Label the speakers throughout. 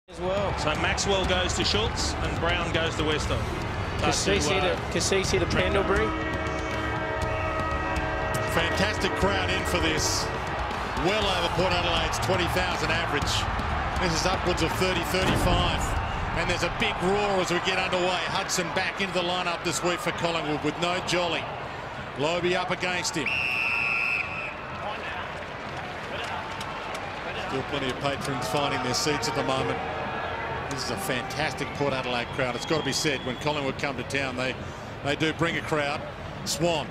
Speaker 1: as well.
Speaker 2: So Maxwell goes to Schultz and Brown goes to Westhoff.
Speaker 1: Kasisi to Pendlebury.
Speaker 3: Fantastic crowd in for this. Well over Port Adelaide's 20,000 average. This is upwards of 30, 35. And there's a big roar as we get underway. Hudson back into the lineup this week for Collingwood with no Jolly. Lobe up against him. Still plenty of patrons finding their seats at the moment. This is a fantastic Port Adelaide crowd. It's got to be said, when Collingwood come to town, they do bring a crowd. Swan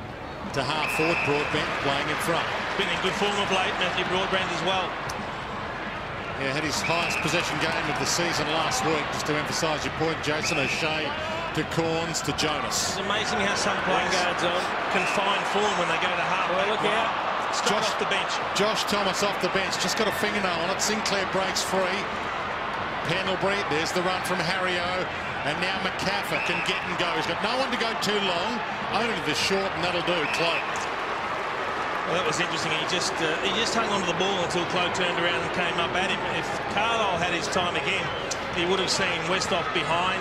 Speaker 3: to half forward, Broadbent playing in front.
Speaker 2: Been in good form of late, Matthew Broadbent as well.
Speaker 3: Yeah, had his highest possession game of the season last week. Just to emphasise your point, Jason. O'Shea to Corns to Jonas.
Speaker 2: It's amazing how some players can find form when they go to half.
Speaker 1: Well, look out.
Speaker 2: Josh off the bench.
Speaker 3: Josh Thomas off the bench. Just got a fingernail on it. Sinclair breaks free. Pendlebury, there's the run from Harry O. And now McCaffer can get and go. He's got no one to go too long. Only the short, and that'll do. Cloak.
Speaker 2: Well, that was interesting. He just hung onto the ball until Cloak turned around and came up at him. If Carlisle had his time again, he would have seen Westhoff behind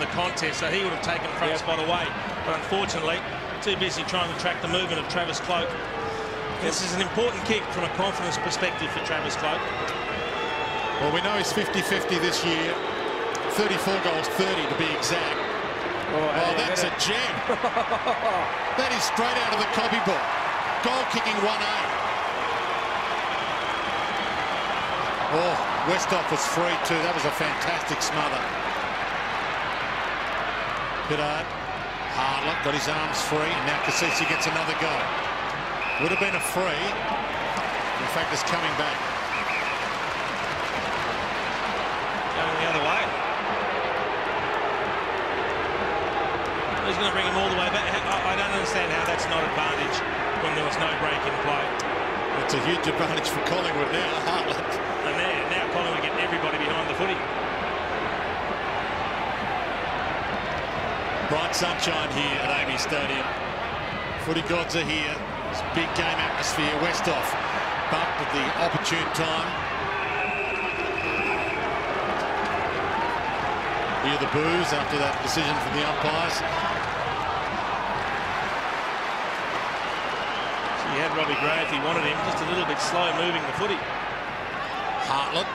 Speaker 2: the contest, so he would have taken front spot away. But unfortunately, too busy trying to track the movement of Travis Cloak. This is an important kick from a confidence perspective for Travis Cloak.
Speaker 3: Well, we know he's 50-50 this year. 34 goals, 30 to be exact. Oh, that's a gem. That is straight out of the copybook. Goal kicking 1A. Oh, Westhoff was free too. That was a fantastic smother. Pittard, Hartlett got his arms free, and now Kasisi gets another go. Would have been a free. In fact, it's coming back.
Speaker 2: Going the other way. He's going to bring him all the way back. I don't understand how that's not advantage when there was no break in play.
Speaker 3: It's a huge advantage for Collingwood now, Hartlett.
Speaker 2: And now Collingwood getting everybody behind the footy.
Speaker 3: Bright sunshine here at AAMI Stadium. Footy gods are here. It's a big game atmosphere. Westhoff bumped at the opportune time. Hear the boos after that decision from the umpires.
Speaker 2: He had Robbie Gray if he wanted him, just a little bit slow moving the footy.
Speaker 3: Hartlett.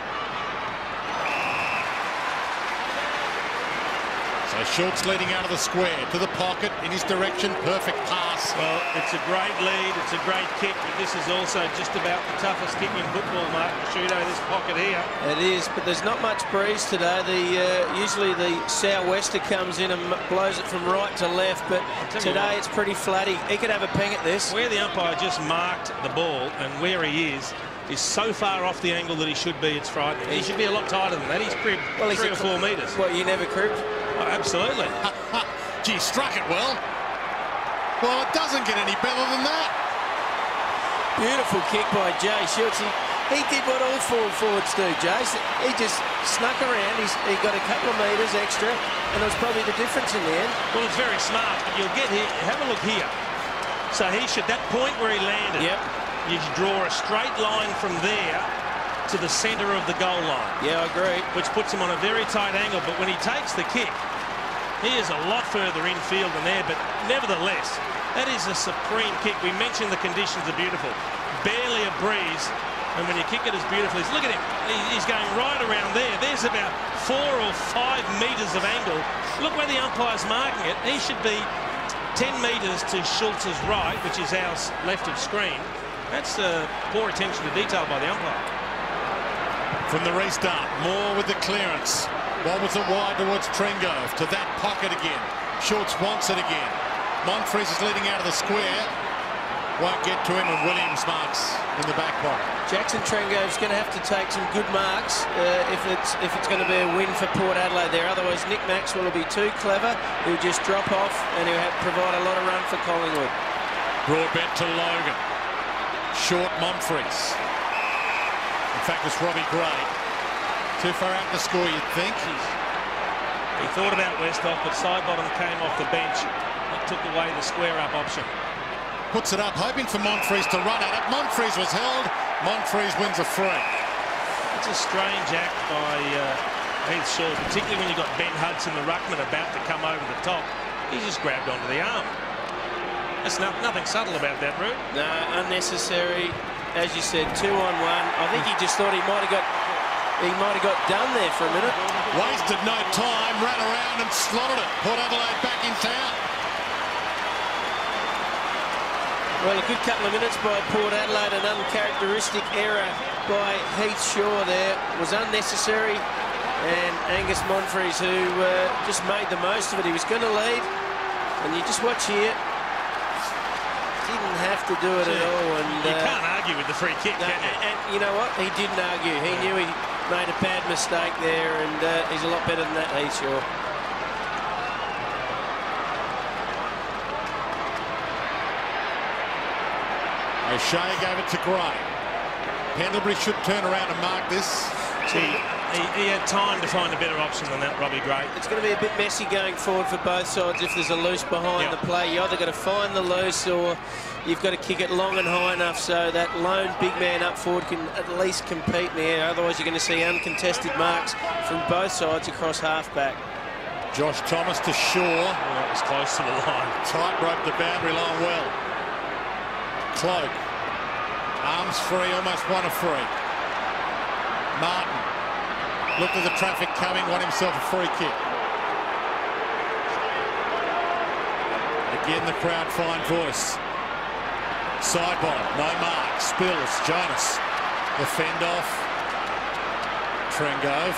Speaker 3: So Schultz leading out of the square to the pocket in his direction. Perfect pass.
Speaker 2: Well, it's a great lead, it's a great kick, but this is also just about the toughest kick in football, Mark Prosciutto, this pocket here.
Speaker 1: It is, but there's not much breeze today. Usually the sou'wester comes in and blows it from right to left, but today it's pretty flatty. He could have a ping at this.
Speaker 2: Where the umpire just marked the ball and where he is so far off the angle that he should be, it's frightening. He should be a lot tighter than that. He's cribbed 3 or 4 metres.
Speaker 1: What, you never cribbed?
Speaker 2: Oh, absolutely.
Speaker 3: Gee, struck it well. Well, it doesn't get any better than that.
Speaker 1: Beautiful kick by Jay Schultz. He did what all forwards do, Jay. He just snuck around. He got a couple of metres extra, and it was probably the difference in the end.
Speaker 2: Well, it's very smart, but you'll get here. Have a look here. So he should, that point where he landed, you should draw a straight line from there to the centre of the goal line.
Speaker 1: Yeah, I agree.
Speaker 2: Which puts him on a very tight angle, but when he takes the kick, he is a lot further infield than there, but nevertheless, that is a supreme kick. We mentioned the conditions are beautiful. Barely a breeze, and when you kick it as beautifully, look at him. He's going right around there. There's about 4 or 5 metres of angle. Look where the umpire's marking it. He should be 10 metres to Schultz's right, which is our left of screen. That's poor attention to detail by the umpire.
Speaker 3: From the restart, Moore with the clearance. Wobbles it wide towards Trengove. To that pocket again. Schultz wants it again. Monfries is leading out of the square. Won't get to him, and Williams marks in the back pocket.
Speaker 1: Jackson Trengove's going to have to take some good marks if it's going to be a win for Port Adelaide there. Otherwise, Nick Maxwell will be too clever. He'll just drop off, and he'll provide a lot of run for Collingwood.
Speaker 3: Broadbent to Logan. Short Monfries. In fact, it's Robbie Gray. Too far out to score, you'd think.
Speaker 2: He thought about Westhoff, but Sidebottom came off the bench. That took away the square-up option.
Speaker 3: Puts it up, hoping for Monfries to run at it. Monfries was held. Monfries wins a free.
Speaker 2: It's a strange act by Heath Shaw, particularly when you've got Ben Hudson, the ruckman, about to come over the top. He just grabbed onto the arm. There's nothing subtle about that, Root.
Speaker 1: No, unnecessary. As you said, 2-on-1. I think he just thought he might have got done there for a minute.
Speaker 3: Wasted no time, ran around and slotted it. Port Adelaide back in town.
Speaker 1: Well, a good couple of minutes by Port Adelaide. An uncharacteristic error by Heath Shaw there was unnecessary. And Angus Monfries, who just made the most of it. He was going to lead. And you just watch here. Didn't have to do it at all. And
Speaker 2: you can't argue with the free kick, can you?
Speaker 1: And you know what? He didn't argue. He knew he made a bad mistake there, and he's a lot better than that, Heath Shaw.
Speaker 3: O'Shea gave it to Gray. Pendlebury should turn around and mark this.
Speaker 2: He had time to find a better option than that, Robbie Gray.
Speaker 1: It's going to be a bit messy going forward for both sides if there's a loose behind the play. You either got to find the loose or you've got to kick it long and high enough so that lone big man up forward can at least compete in the air. Otherwise, you're going to see uncontested marks from both sides across half-back.
Speaker 3: Josh Thomas to Shaw.
Speaker 2: Oh, that was close to the line.
Speaker 3: Tight broke the boundary line well. Cloak. Arms free, almost won a free. Martin. Looked at the traffic coming, won himself a free kick. Again, the crowd fine voice. Sideball, no mark. Spills, Jonas. The fend off. Trengove.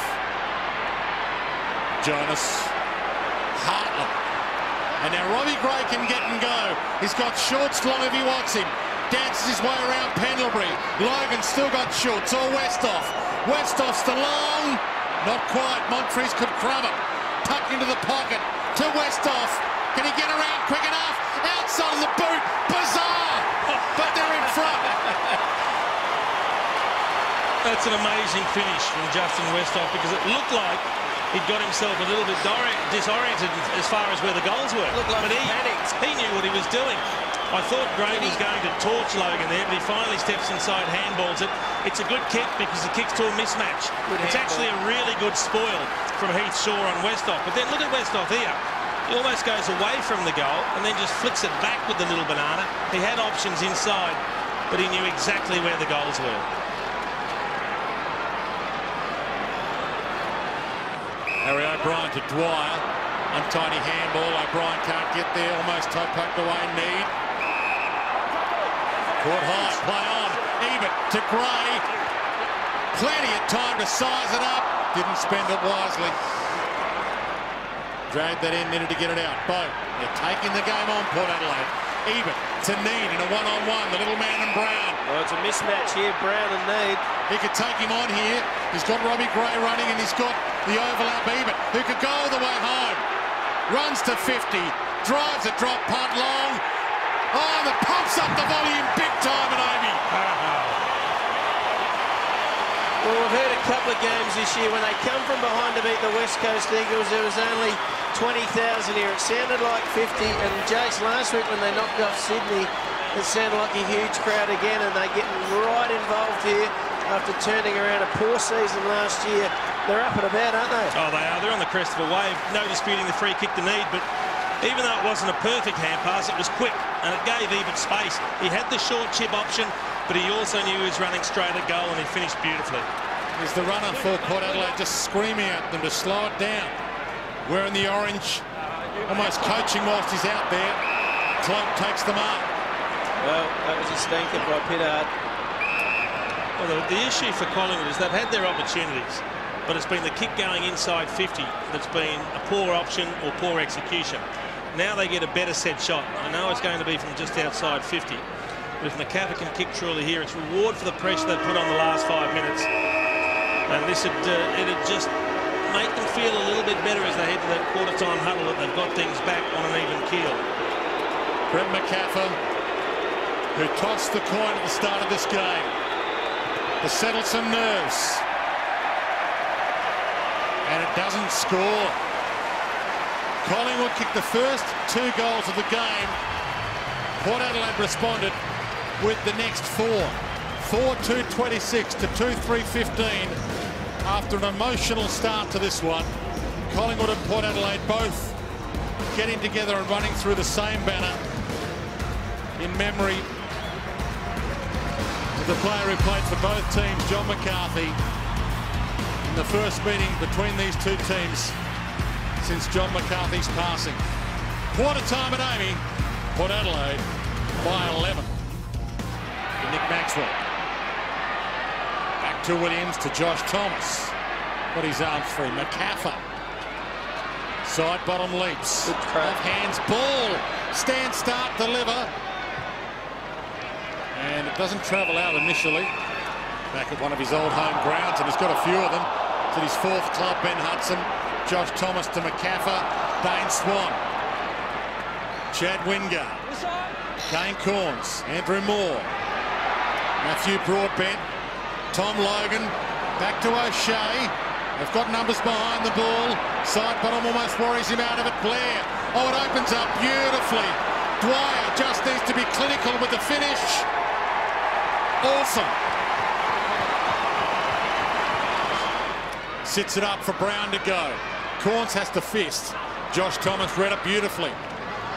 Speaker 3: Jonas. Hartland. And now Robbie Gray can get and go. He's got Shorts long if he wants him. Dances his way around Pendlebury. Logan still got Shorts or Westhoff. Westhoff's to long. Not quite. Monfries could crumb it. Tucked into the pocket to Westhoff. Can he get around quick enough? Outside of the boot. Bizarre. But they're in front.
Speaker 2: That's an amazing finish from Justin Westhoff, because it looked like he'd got himself a little bit disoriented as far as where the goals were.
Speaker 1: Looked like
Speaker 2: but he panicked. He knew what he was doing. I thought Gray was going to torch Logan there, but he finally steps inside, handballs it. It's a good kick because the kick's to a mismatch. It's actually a really good spoil from Heath Shaw on Westhoff. But then look at Westhoff here. He almost goes away from the goal and then just flicks it back with the little banana. He had options inside, but he knew exactly where the goals were.
Speaker 3: Harry O'Brien to Dwyer. Untidy handball. O'Brien can't get there. Almost poked away. Need. Caught high. Play on. Ebert to Gray. Plenty of time to size it up. Didn't spend it wisely. Dragged that in. Needed to get it out. Boat. They're taking the game on, Port Adelaide. Ebert to Need in a one-on-one. The little man and Brown.
Speaker 1: Well, it's a mismatch here, Brown and Need.
Speaker 3: He could take him on here. He's got Robbie Gray running and he's got the overlap Ebert, who could go all the way home. Runs to 50. Drives a drop punt long. Oh, that pumps up the volume big time at Amy.
Speaker 1: Well, we've heard a couple of games this year when they come from behind to beat the West Coast Eagles, there was only 20,000 here. It sounded like 50, and Jace last week when they knocked off Sydney, it sounded like a huge crowd again, and they're getting right involved here after turning around a poor season last year. They're up and about, aren't they?
Speaker 2: Oh, they are. They're on the crest of a wave. No disputing the free kick to Need, but even though it wasn't a perfect hand pass, it was quick, and it gave Ebert space. He had the short chip option, but he also knew he was running straight at goal, and he finished beautifully.
Speaker 3: Is the runner for Port Adelaide just screaming at them to slow it down. Wearing the orange, almost coaching whilst he's out there. Cloak takes the mark.
Speaker 1: Well, that was a stinker by Pittard.
Speaker 2: Well, the issue for Collingwood is they've had their opportunities, but it's been the kick going inside 50 that's been a poor option or poor execution. Now they get a better set shot. I know it's going to be from just outside 50. But if McCaffrey can kick truly here, it's reward for the pressure they put on the last 5 minutes. And this it'd just make them feel a little bit better as they head to that quarter-time huddle that they've got things back on an even keel.
Speaker 3: Brett McCaffrey, who tossed the coin at the start of this game, to settle some nerves. And it doesn't score. Collingwood kicked the first 2 goals of the game. Port Adelaide responded with the next 4. 4:2:26 to 2:3:15 after an emotional start to this one. Collingwood and Port Adelaide both getting together and running through the same banner in memory of the player who played for both teams, John McCarthy, in the first meeting between these two teams since John McCarthy's passing. Quarter time at Amy, Port Adelaide by 11. Nick Maxwell. Back to Williams, to Josh Thomas. Got his arms free. McCaffer. Side bottom leaps. Off hands, ball. Stand, start, deliver. And it doesn't travel out initially. Back at one of his old home grounds, and he's got a few of them. It's at his fourth club, Ben Hudson. Josh Thomas to McCaffer. Dane Swan. Chad Wingard. Kane Corns. Andrew Moore. Matthew Broadbent. Tom Logan. Back to O'Shea. They've got numbers behind the ball. Side bottom almost worries him out of it. Blair. Oh, it opens up beautifully. Dwyer just needs to be clinical with the finish. Awesome. Sits it up for Brown to go. Corns has to fist. Josh Thomas read it beautifully.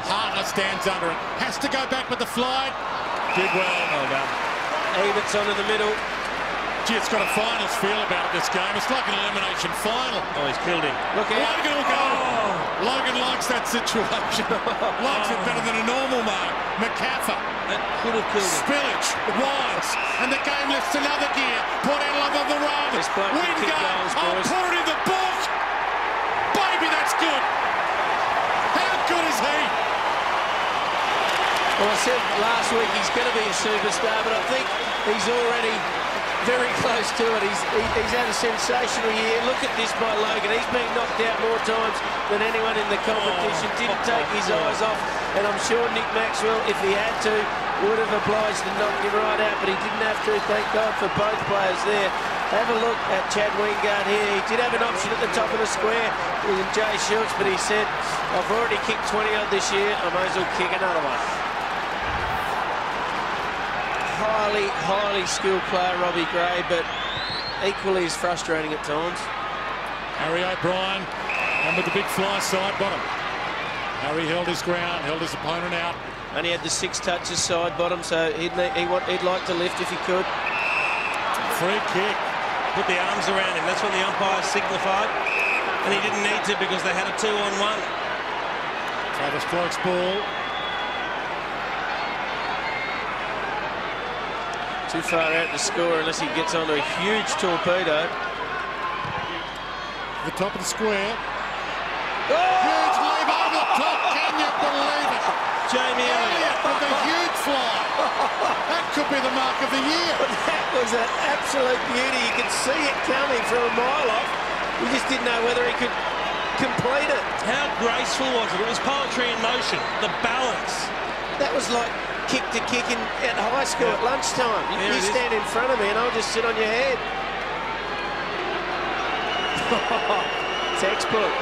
Speaker 3: Hartlett stands under it. Has to go back with the flight. Did well. Well done.
Speaker 1: Ebert's on in the middle.
Speaker 3: Gee, it's got a finals feel about it, this game. It's like an elimination final.
Speaker 2: Oh, he's killed him.
Speaker 3: Look out. Logan will go. Oh. Logan likes that situation. Likes it better than a normal mark. McCaffer.
Speaker 2: That could have killed him.
Speaker 3: Spillage. Winds. And the game lifts another gear. Port Adelaide on the run. Wingard. Oh, put it in the book. Baby, that's good. How good is he?
Speaker 1: Well, I said last week he's going to be a superstar, but I think he's already very close to it. He's had a sensational year. Look at this by Logan. He's been knocked out more times than anyone in the competition. Didn't take his eyes off. And I'm sure Nick Maxwell, if he had to, would have obliged and knocked him right out, but he didn't have to. Thank God for both players there. Have a look at Chad Wingard here. He did have an option at the top of the square with Jay Schultz, but he said, I've already kicked 20 odd this year. I might as well kick another one. Highly skilled player, Robbie Gray, but equally as frustrating at times.
Speaker 3: Harry O'Brien, and with the big fly side bottom. Harry held his ground, held his opponent out.
Speaker 1: And he had the 6 touches side bottom, so he'd like to lift if he could.
Speaker 3: Free kick.
Speaker 2: Put the arms around him. That's what the umpire signified. And he didn't need to because they had a 2-on-1.
Speaker 3: Travis Cloak's ball.
Speaker 1: Too far out to score unless he gets onto a huge torpedo.
Speaker 3: The top of the square.
Speaker 1: Oh!
Speaker 3: Huge leap over the top. Can you believe it?
Speaker 2: Jamie Elliott
Speaker 3: with a huge fly. That could be the mark of the year.
Speaker 1: That was an absolute beauty. You could see it coming from a mile off. We just didn't know whether he could complete it.
Speaker 2: How graceful was it? It was poetry in motion. The balance.
Speaker 1: That was like kick to kick at high school at lunchtime. You stand in front of me and I'll just sit on your head. Textbook.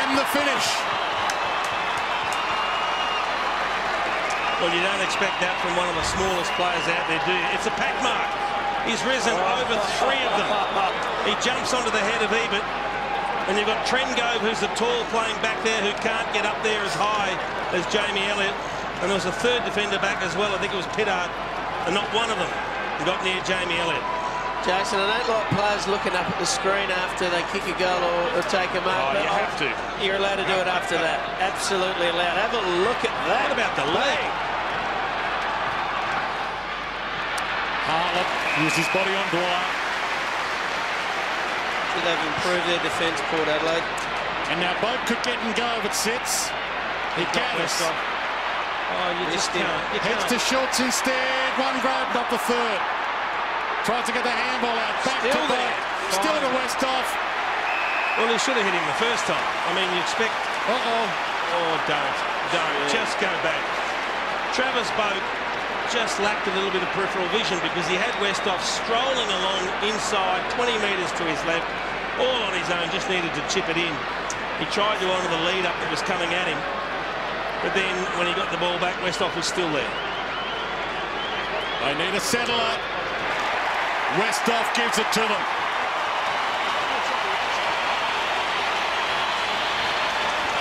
Speaker 3: And the finish.
Speaker 2: Well, you don't expect that from one of the smallest players out there, do you? It's a pack mark. He's risen over 3 of them. He jumps onto the head of Ebert. And you've got Trengove, who's a tall playing back there, who can't get up there as high as Jamie Elliott. And there was a third defender back as well. I think it was Pittard. And not one of them got near Jamie Elliott.
Speaker 1: Jason, I don't like players looking up at the screen after they kick a goal or take a mark.
Speaker 2: Oh, you have to.
Speaker 1: You're allowed to do it after that. Absolutely allowed. Have a look at that.
Speaker 2: What about the leg?
Speaker 3: Hartlett used his body on Dwyer.
Speaker 1: They've improved their defence, Port Adelaide.
Speaker 3: And now Boat could get and go if it sits. He gathers.
Speaker 2: Oh, you just can't.
Speaker 3: Heads to Schultz instead. One grab, not the third. Tries to get the handball out. Back to Boat. Still to Westhoff.
Speaker 2: Well, he should have hit him the first time. I mean, you expect...
Speaker 3: Uh-oh.
Speaker 2: Oh, don't. Yeah. Just go back. Travis Boat just lacked a little bit of peripheral vision because he had Westhoff strolling along inside, 20 metres to his left, all on his own, just needed to chip it in. He tried to honour the lead-up that was coming at him. But then when he got the ball back, Westhoff was still there.
Speaker 3: They need a settler. Westhoff gives it to them.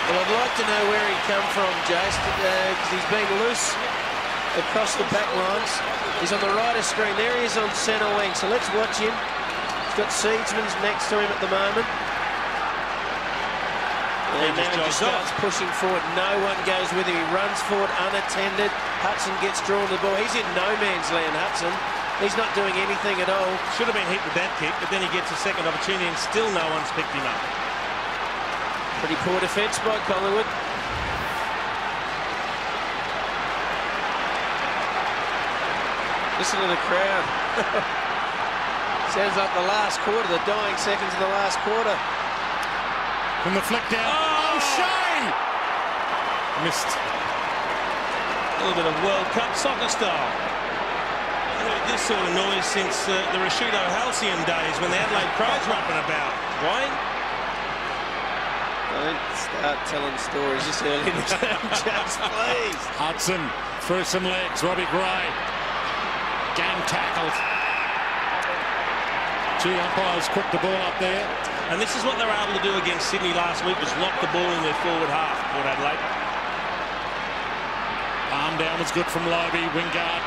Speaker 1: Well, I'd like to know where he come from, Jace, because he's been loose across the back lines. He's on the right of screen. There he is on centre wing. So let's watch him. He's got Seedsman's next to him at the moment. And now he just starts pushing forward. No one goes with him. He runs forward unattended. Hudson gets drawn to the ball. He's in no man's land, Hudson. He's not doing anything at all.
Speaker 2: Should have been hit with that kick, but then he gets a second opportunity and still no one's picked him up.
Speaker 1: Pretty poor defence by Collingwood. Listen to the crowd. Sounds like the last quarter, the dying seconds of the last quarter.
Speaker 3: From the flick down. Oh, Shea! Missed.
Speaker 2: A little bit of World Cup soccer style. I've heard this sort of noise since the Rashedo Halcyon days when the Adelaide Crows were up and about. Wayne?
Speaker 1: Don't start telling stories this early in the game, James, please.
Speaker 3: Hudson through some legs. Robbie Gray. Gang tackled. Gee, umpires quick the ball up there.
Speaker 2: And this is what they were able to do against Sydney last week, was lock the ball in their forward half, Port Adelaide.
Speaker 3: Arm down was good from Lobie. Wingard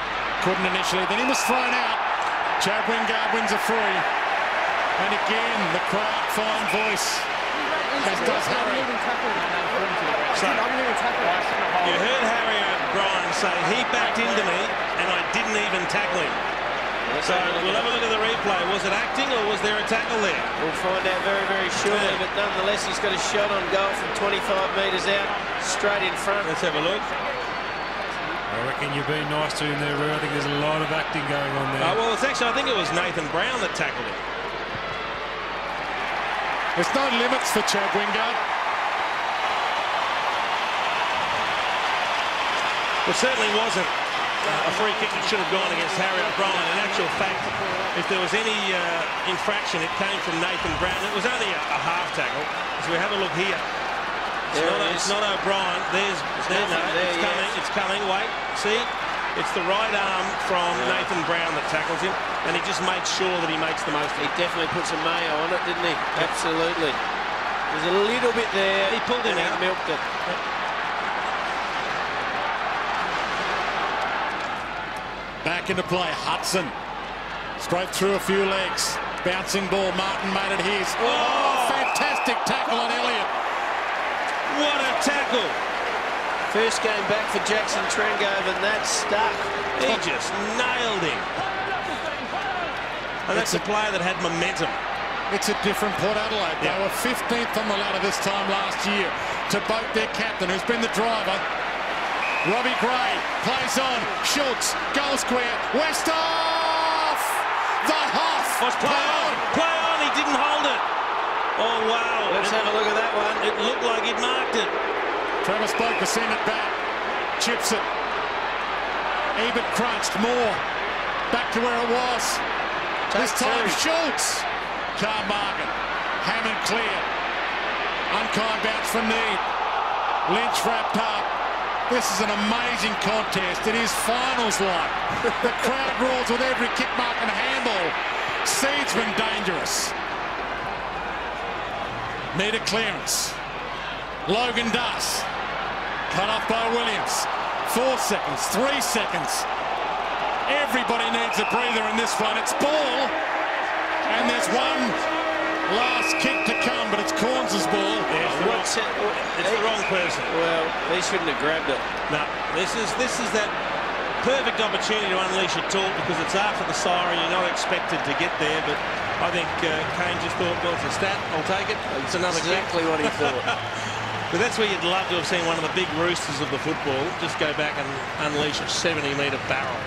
Speaker 3: couldn't initially. Then he was thrown out. Chad Wingard wins a free. And again, the crowd, fine voice. As does Harry.
Speaker 2: So, you heard Harry O'Brien say, he backed into me and I didn't even tackle him. So we'll have a look at the replay. Was it acting or was there a tackle there?
Speaker 1: We'll find out very, very shortly, but nonetheless he's got a shot on goal from 25 metres out, straight in front.
Speaker 2: Let's have a look.
Speaker 4: I reckon you're being nice to him there, Roo. I think there's a lot of acting going on there.
Speaker 2: Well, it's actually, I think it was Nathan Brown that tackled him.
Speaker 3: There's no limits for Chad Wingard.
Speaker 2: It certainly wasn't a free kick that should have gone against Harry O'Brien. In actual fact, if there was any infraction, it came from Nathan Brown. It was only a half tackle. As we have a look here, it's not O'Brien. It's coming. Wait, see, it's the right arm from Nathan Brown that tackles him, and he just makes sure that he makes the most of it.
Speaker 1: He definitely put some mayo on it, didn't he? Yep. Absolutely. There's a little bit there.
Speaker 2: He pulled him out.
Speaker 1: He milked it.
Speaker 2: Yep.
Speaker 3: Back into play, Hudson. Straight through a few legs. Bouncing ball, Martin made it his. Oh, fantastic tackle on Elliott.
Speaker 2: What a tackle.
Speaker 1: First game back for Jackson Trengove, and that stuck.
Speaker 2: He just nailed him. And that's a player that had momentum.
Speaker 3: It's a different Port Adelaide. They were 15th on the ladder this time last year to boat their captain, who's been the driver. Robbie Gray plays on. Schultz, goal square. Westhoff! The Hoff!
Speaker 2: Play on. He didn't hold it. Oh, wow.
Speaker 1: Let's have a look at that one.
Speaker 2: It looked like he'd marked it.
Speaker 3: Travis Boak to send it back. Chips it. Ebert crunched more. Back to where it was. This time Schultz. Can't mark it. Hammond clear. Unkind bounce for Need. Lynch wrapped up. This is an amazing contest. It is finals-like. The crowd roars with every kick, mark and handball. Seedsman dangerous. Need a clearance. Logan Duss. Cut off by Williams. 4 seconds, 3 seconds. Everybody needs a breather in this one. It's ball. And there's one last kick to come, but it's Corns' ball.
Speaker 2: It's the wrong person.
Speaker 1: Well, he shouldn't have grabbed it.
Speaker 2: No, this is that perfect opportunity to unleash a taunt because it's after the siren. You're not expected to get there, but I think Kane just thought, well, it's a stat. I'll take it. It's another
Speaker 1: exactly
Speaker 2: kick.
Speaker 1: What he thought.
Speaker 2: But that's where you'd love to have seen one of the big roosters of the football just go back and unleash a 70-metre barrel.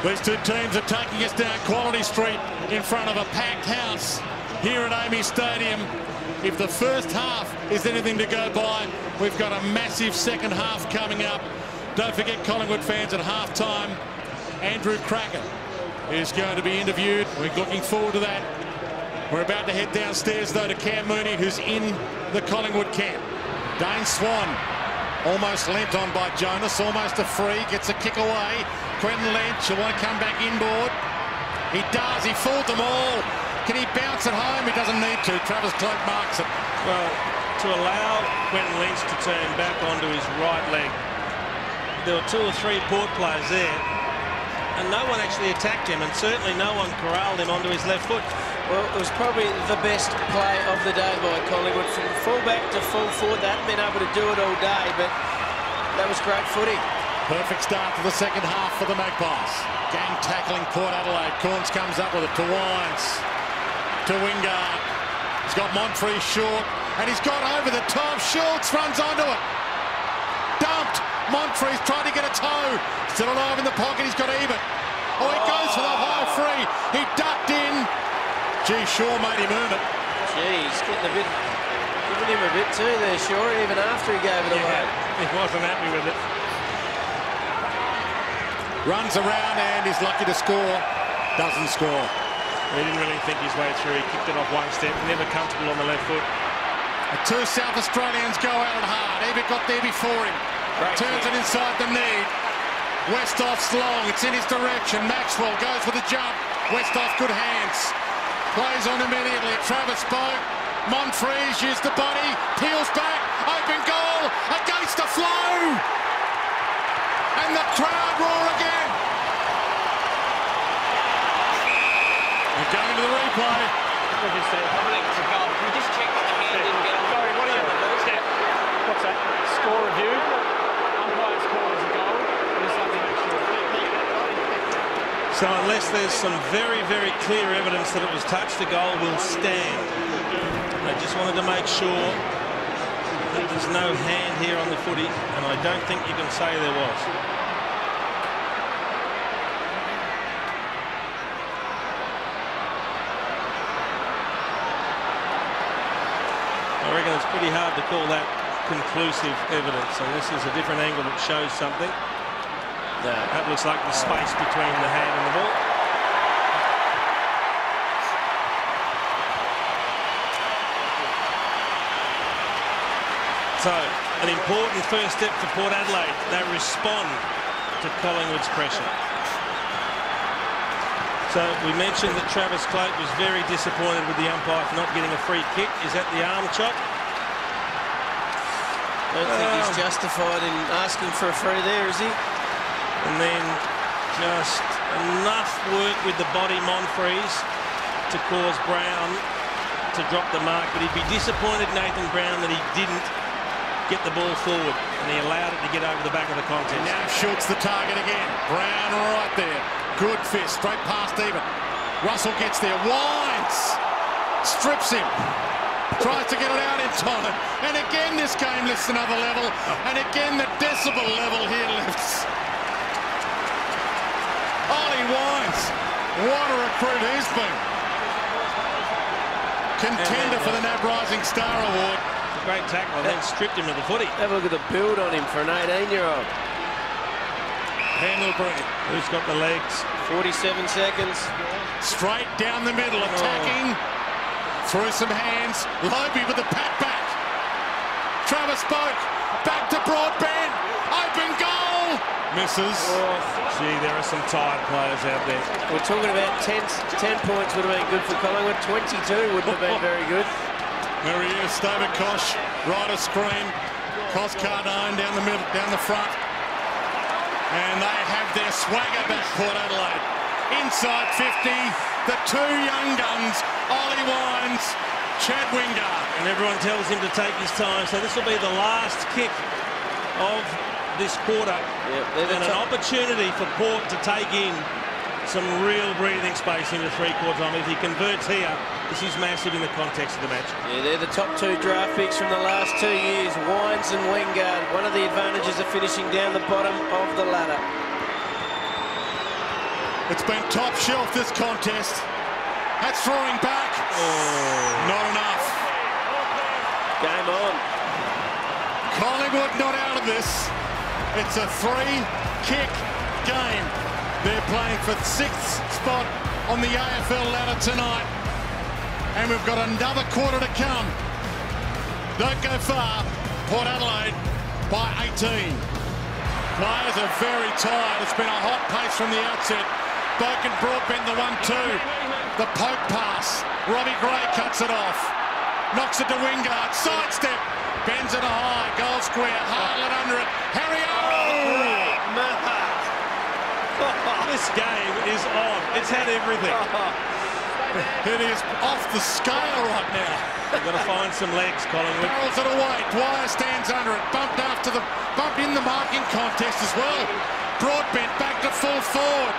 Speaker 3: These two teams are taking us down Quality Street in front of a packed house here at AAMI Stadium. If the first half is anything to go by, we've got a massive second half coming up. Don't forget, Collingwood fans, at halftime, Andrew Cracker is going to be interviewed. We're looking forward to that. We're about to head downstairs, though, to Cam Mooney, who's in the Collingwood camp. Dane Swan Almost lent on by Jonas, almost a free, gets a kick away. Quentin Lynch, he'll want to come back inboard. He does, he fooled them all. Can he bounce it home? He doesn't need to. Travis Cloke marks it.
Speaker 2: Well, to allow Quentin Lynch to turn back onto his right leg, there were 2 or 3 Port players there, and no one actually attacked him, and certainly no one corralled him onto his left foot.
Speaker 1: Well, it was probably the best play of the day by Collingwood. From full-back to full-forward, they haven't been able to do it all day, but that was great footy.
Speaker 3: Perfect start to the second half for the Magpies. Gang tackling Port Adelaide. Corns comes up with it to Wines. To Wingard. He's got Monfries short, and he's got over the top. Schultz runs onto it. Dumped. Monfries tried to get a toe. Still alive in the pocket. He's got Ebert. Oh, he goes for the high free. He ducked in. Gee, Shaw made him earn it.
Speaker 1: Gee, he's giving him a bit too there, Shaw, even after he gave it away.
Speaker 2: He wasn't happy with it.
Speaker 3: Runs around and is lucky to score. Doesn't score.
Speaker 2: He didn't really think his way through. He kicked it off one step. Never comfortable on the left foot.
Speaker 3: The 2 South Australians go at it hard. Ebert got there before him. Turns it inside the knee. Westhoff's long. It's in his direction. Maxwell goes for the jump. Westhoff, good hands. Plays on immediately. Travis Boak. Monfries used the body. Peels back. Open goal. Against the flow. And the crowd roar again. We're going to the replay.
Speaker 5: We just checked that the hand didn't get on.
Speaker 6: Sorry, what are you? What's that? Score review. Umpire score as a goal. There's something extra.
Speaker 2: So unless there's some very, very clear evidence that it was touched, the goal will stand. I just wanted to make sure that there's no hand here on the footy, and I don't think you can say there was. I reckon it's pretty hard to call that conclusive evidence unless there's a different angle that shows something.
Speaker 1: No.
Speaker 2: That looks like the space between the hand and the ball. So, an important first step for Port Adelaide. They respond to Collingwood's pressure. So, we mentioned that Travis Cloke was very disappointed with the umpire for not getting a free kick. Is that the arm chop?
Speaker 1: I don't think he's justified in asking for a free there, is he?
Speaker 2: And then just enough work with the body, Monfries, to cause Brown to drop the mark. But he'd be disappointed, Nathan Brown, that he didn't get the ball forward and he allowed it to get over the back of the contest.
Speaker 3: And now Schultz the target again. Brown right there. Good fist, straight past Ebert. Russell gets there. Wines strips him. Tries to get it out in time. And again this game lifts another level. And again the decibel level here lifts. Ollie Wines. What a recruit he's been. Contender for the NAB Rising Star Award.
Speaker 2: Great tackle and then stripped him to the footy.
Speaker 1: Have a look at the build on him for an 18-year-old.
Speaker 3: Pendlebury.
Speaker 2: Who's got the legs?
Speaker 1: 47 seconds.
Speaker 3: Straight down the middle, attacking. Through some hands. Lobie with the pat back. Travis Boak. Back to Broadbent. Open goal. Misses.
Speaker 2: Gee, there are some tired players out there.
Speaker 1: We're talking about 10 points would have been good for Collingwood. 22 wouldn't have been very good.
Speaker 3: Maria Stovakosh, right of screen. Coscardine down the middle, down the front. And they have their swagger back, Port Adelaide. Inside 50, the 2 young guns, Ollie Wines, Chad Wingard.
Speaker 2: And everyone tells him to take his time. So this will be the last kick of this quarter.
Speaker 1: Yep,
Speaker 2: and an opportunity for Port to take in some real breathing space into three-quarter time. If he converts here, this is massive in the context of the match.
Speaker 1: Yeah, they're the top 2 draft picks from the last 2 years, Wines and Wingard. One of the advantages of finishing down the bottom of the ladder.
Speaker 3: It's been top shelf, this contest. That's throwing back. Not enough.
Speaker 1: Game on.
Speaker 3: Collingwood not out of this. It's a 3-kick game. They're playing for 6th spot on the AFL ladder tonight. And we've got another quarter to come. Don't go far. Port Adelaide by 18. Players are very tired. It's been a hot pace from the outset. Boak and Broadbent the 1-2. The poke pass. Robbie Gray cuts it off. Knocks it to Wingard. Sidestep. Bends it high. Goal square. Hartland under it. Harry
Speaker 2: This game is on. It's had everything.
Speaker 3: It is off the scale right now.
Speaker 2: They've got to find some legs, Collingwood.
Speaker 3: Barrels it away. Dwyer stands under it. Bumped in the marking contest as well. Broadbent back to full forward.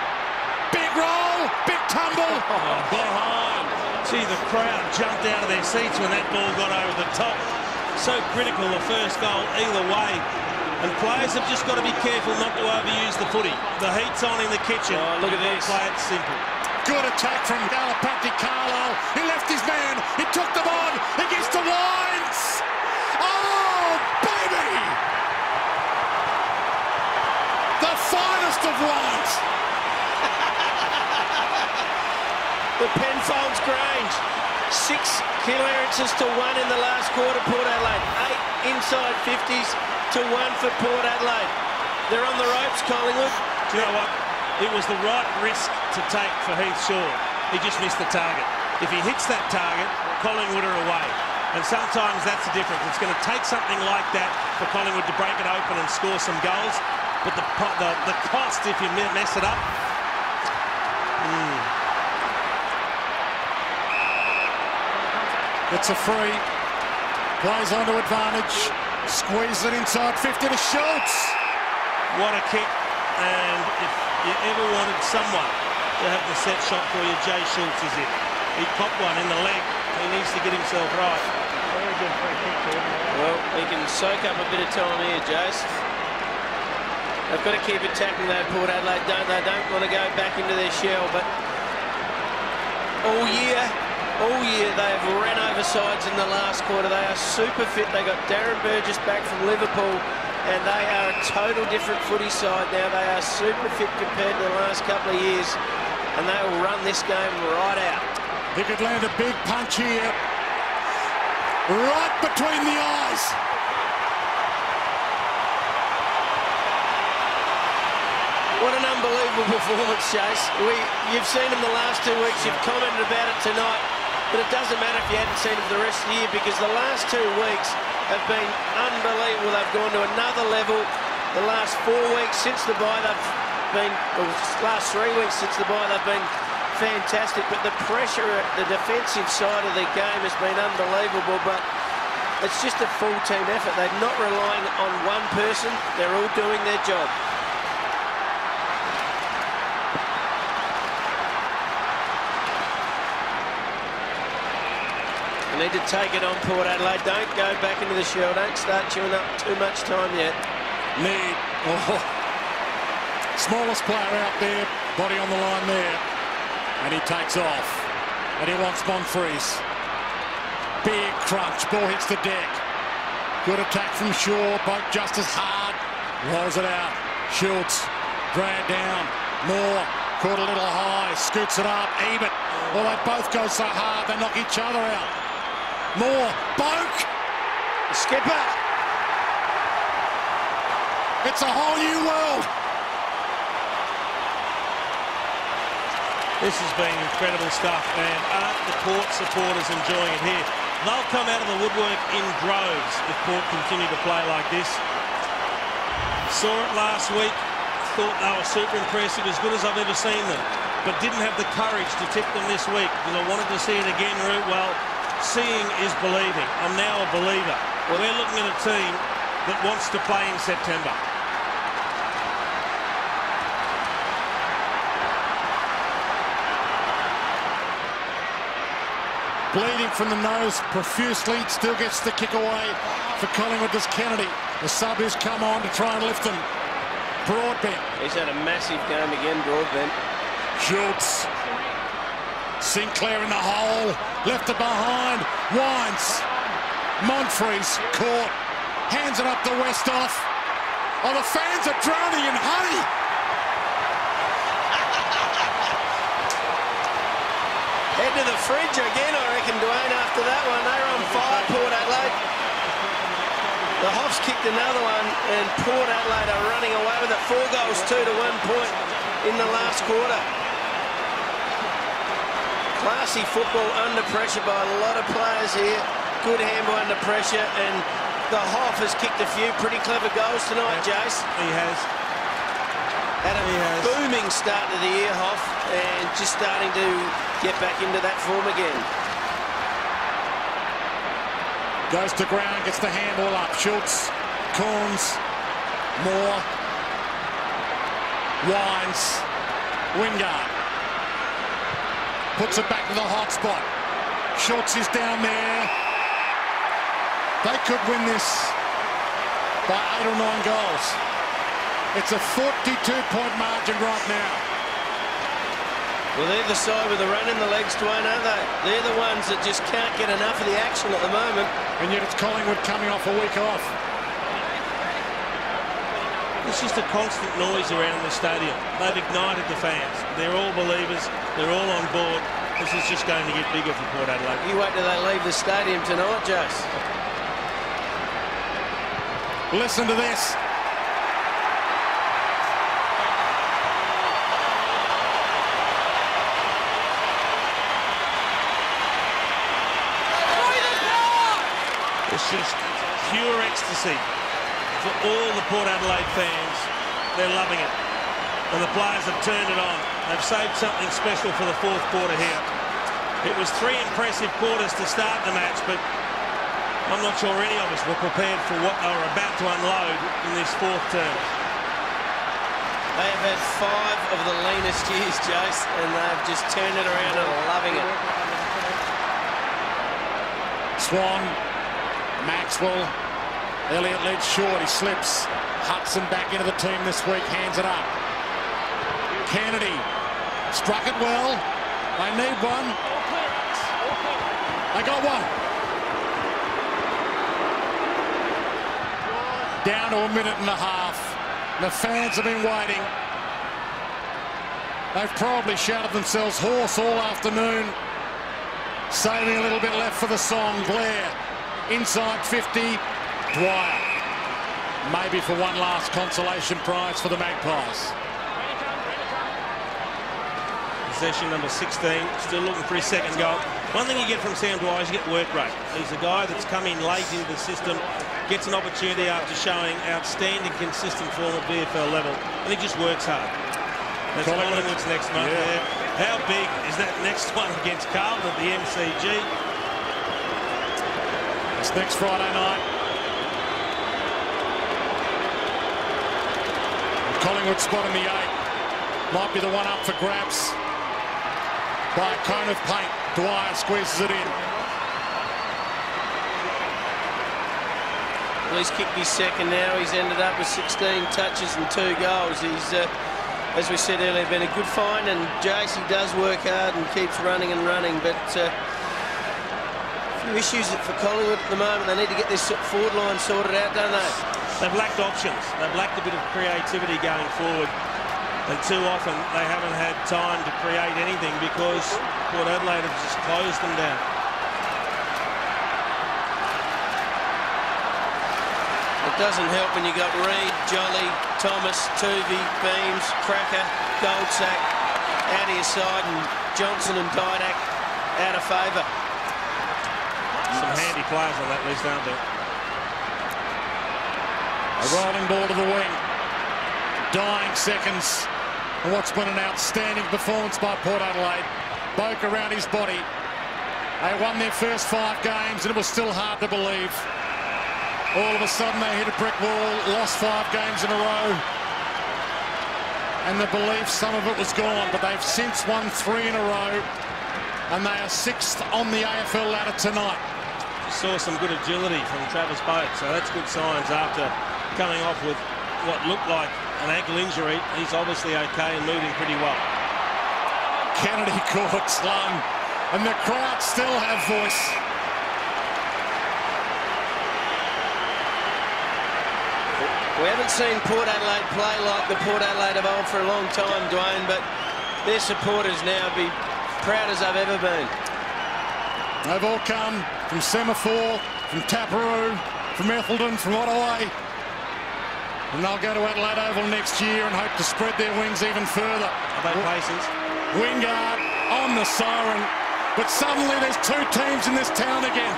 Speaker 3: Big roll. Big tumble. Behind.
Speaker 2: Gee, the crowd jumped out of their seats when that ball got over the top. So critical, the first goal either way. And players have just got to be careful not to overuse the footy. The heat's on in the kitchen.
Speaker 1: Oh, look at this.
Speaker 2: Play it simple.
Speaker 3: Good attack from Galapati Carlisle. He left his man. He took them on. He gets to Wines. Oh, baby! The finest of wines.
Speaker 1: The Penfolds Grange. 6 clearances to 1 in the last quarter, Port Adelaide. 8 inside 50s to 1 for Port Adelaide. They're on the ropes, Collingwood.
Speaker 2: Do you know what? It was the right risk to take for Heath Shaw. He just missed the target. If he hits that target, Collingwood are away. And sometimes that's the difference. It's going to take something like that for Collingwood to break it open and score some goals. But the cost, if you mess it up...
Speaker 3: It's a free. Plays onto advantage. Squeezes it inside 50 to Schultz.
Speaker 2: What a kick. And if you ever wanted someone to have the set shot for you, Jay Schultz is it. He popped one in the leg. He needs to get himself right.
Speaker 6: Very good free kick, Jordan.
Speaker 1: Well, he can soak up a bit of time here, Jace. They've got to keep attacking though, Port Adelaide, don't they? Don't want to go back into their shell, but all year they have ran over sides in the last quarter. They are super fit. They got Darren Burgess back from Liverpool, and they are a total different footy side now. They are super fit compared to the last couple of years, and they will run this game right out.
Speaker 3: He could land a big punch here. Right between the eyes.
Speaker 1: What an unbelievable performance, Chase. You've seen him the last 2 weeks. You've commented about it tonight. But it doesn't matter if you hadn't seen him the rest of the year, because the last 2 weeks have been unbelievable. They've gone to another level. The last 4 weeks since the bye, last 3 weeks since the bye, they've been fantastic. But the pressure at the defensive side of the game has been unbelievable. But it's just a full team effort. They're not relying on one person. They're all doing their job. They need to take it on, Port Adelaide. Don't go back into the shell. Don't start chewing up too much time yet.
Speaker 3: Smallest player out there, body on the line there. And he takes off. And he wants Monfries. Big crunch. Ball hits the deck. Good attack from Shaw. Boat just as hard. Rolls it out. Schultz. Dragged down. Moore. Caught a little high. Scoots it up. Ebert. Well, they both go so hard they knock each other out. Moore. Boak.
Speaker 1: Skipper.
Speaker 3: It's a whole new world.
Speaker 2: This has been incredible stuff, and aren't the Port supporters enjoying it here? They'll come out of the woodwork in droves if Port continue to play like this. Saw it last week, thought they were super impressive, as good as I've ever seen them, but didn't have the courage to tip them this week because I wanted to see it again, Root. Well, seeing is believing. I'm now a believer. We're looking at a team that wants to play in September.
Speaker 3: Bleeding from the nose profusely, still gets the kick away for Collingwood. Does Kennedy, the sub who's come on to try and lift them. Broadbent.
Speaker 1: He's had a massive game again, Broadbent.
Speaker 3: Schultz. Sinclair in the hole, left it behind. Wines. Monfries caught, hands it up to Westhoff. Oh, the fans are drowning in honey.
Speaker 1: Head to the fridge again, I reckon, Dwayne, after that one. They're on fire, Port Adelaide. The Hoffs kicked another one, and Port Adelaide are running away with it. 4 goals, 2 to 1 point in the last quarter. Classy football under pressure by a lot of players here. Good handball under pressure, and the Hoff has kicked a few pretty clever goals tonight, Jace.
Speaker 2: He has.
Speaker 1: Had a booming start to the year, Hoff, and just starting to get back into that form again.
Speaker 3: Goes to ground, gets the handball up. Schultz, Corns, Moore, Wines, Wingard. Puts it back to the hot spot. Schultz is down there. They could win this by 8 or 9 goals. It's a 42-point margin right now.
Speaker 1: Well, they're the side with the run in the legs, Dwayne, aren't they? They're the ones that just can't get enough of the action at the moment.
Speaker 3: And yet it's Collingwood coming off a week off.
Speaker 2: It's just a constant noise around the stadium. They've ignited the fans. They're all believers. They're all on board. This is just going to get bigger for Port Adelaide.
Speaker 1: You wait till they leave the stadium tonight, Jace.
Speaker 3: Listen to this.
Speaker 2: It's just pure ecstasy for all the Port Adelaide fans. They're loving it. And the players have turned it on. They've saved something special for the 4th quarter here. It was 3 impressive quarters to start the match, but I'm not sure any of us were prepared for what they were about to unload in this 4th term.
Speaker 1: They have had 5 of the leanest years, Jace, and they've just turned it around and are loving it.
Speaker 3: Swan, Maxwell, Elliott led short, he slips. Hudson back into the team this week, hands it up. Kennedy struck it well. They need one. They got one. Down to a minute and a half. The fans have been waiting. They've probably shouted themselves hoarse all afternoon. Saving a little bit left for the song. Blair inside 50. Dwyer. Maybe for one last consolation prize for the Magpies.
Speaker 2: Possession number 16, still looking for his 2nd goal. One thing you get from Sam Dwyer is you get work rate. He's a guy that's come in late into the system, gets an opportunity after showing outstanding consistent form at VFL level, and he just works hard. That's Collingwood's next month. Yeah. How big is that next one against Carlton at the MCG?
Speaker 3: It's next Friday night. Collingwood spot in the 8. Might be the one up for grabs by a cone of paint. Dwyer squeezes it in.
Speaker 1: Well, he's kicked his 2nd now. He's ended up with 16 touches and 2 goals. He's, as we said earlier, been a good find, and Jace, he does work hard and keeps running and running, but a few issues for Collingwood at the moment. They need to get this forward line sorted out, don't they?
Speaker 2: They've lacked options. They've lacked a bit of creativity going forward. And too often they haven't had time to create anything because Port Adelaide have just closed them down.
Speaker 1: It doesn't help when you got Reid, Jolly, Thomas, Tuvey, Beams, Cracker, Goldsack out of your side, and Johnson and Didak out of favour.
Speaker 2: Some handy players on that list, aren't there?
Speaker 3: A rolling ball to the wing. Dying seconds. And what's been an outstanding performance by Port Adelaide. Boak around his body. They won their first 5 games and it was still hard to believe. All of a sudden they hit a brick wall, lost 5 games in a row. And the belief, some of it was gone, but they've since won 3 in a row. And they are 6th on the AFL ladder tonight.
Speaker 2: Saw some good agility from Travis Boak, so that's good signs after coming off with what looked like an ankle injury. He's obviously okay and moving pretty well.
Speaker 3: Kennedy caught, slung, and the crowd still have voice.
Speaker 1: We haven't seen Port Adelaide play like the Port Adelaide of old for a long time, Dwayne, but their supporters now be proud as they've ever been.
Speaker 3: They've all come from Semaphore, from Taparoo, from Ethelton, from Ottaway. And they'll go to Adelaide Oval next year and hope to spread their wings even further.
Speaker 2: Are they places?
Speaker 3: Wingard on the siren. But suddenly there's two teams in this town again.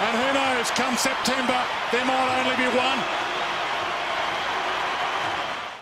Speaker 3: And who knows, come September, there might only be one.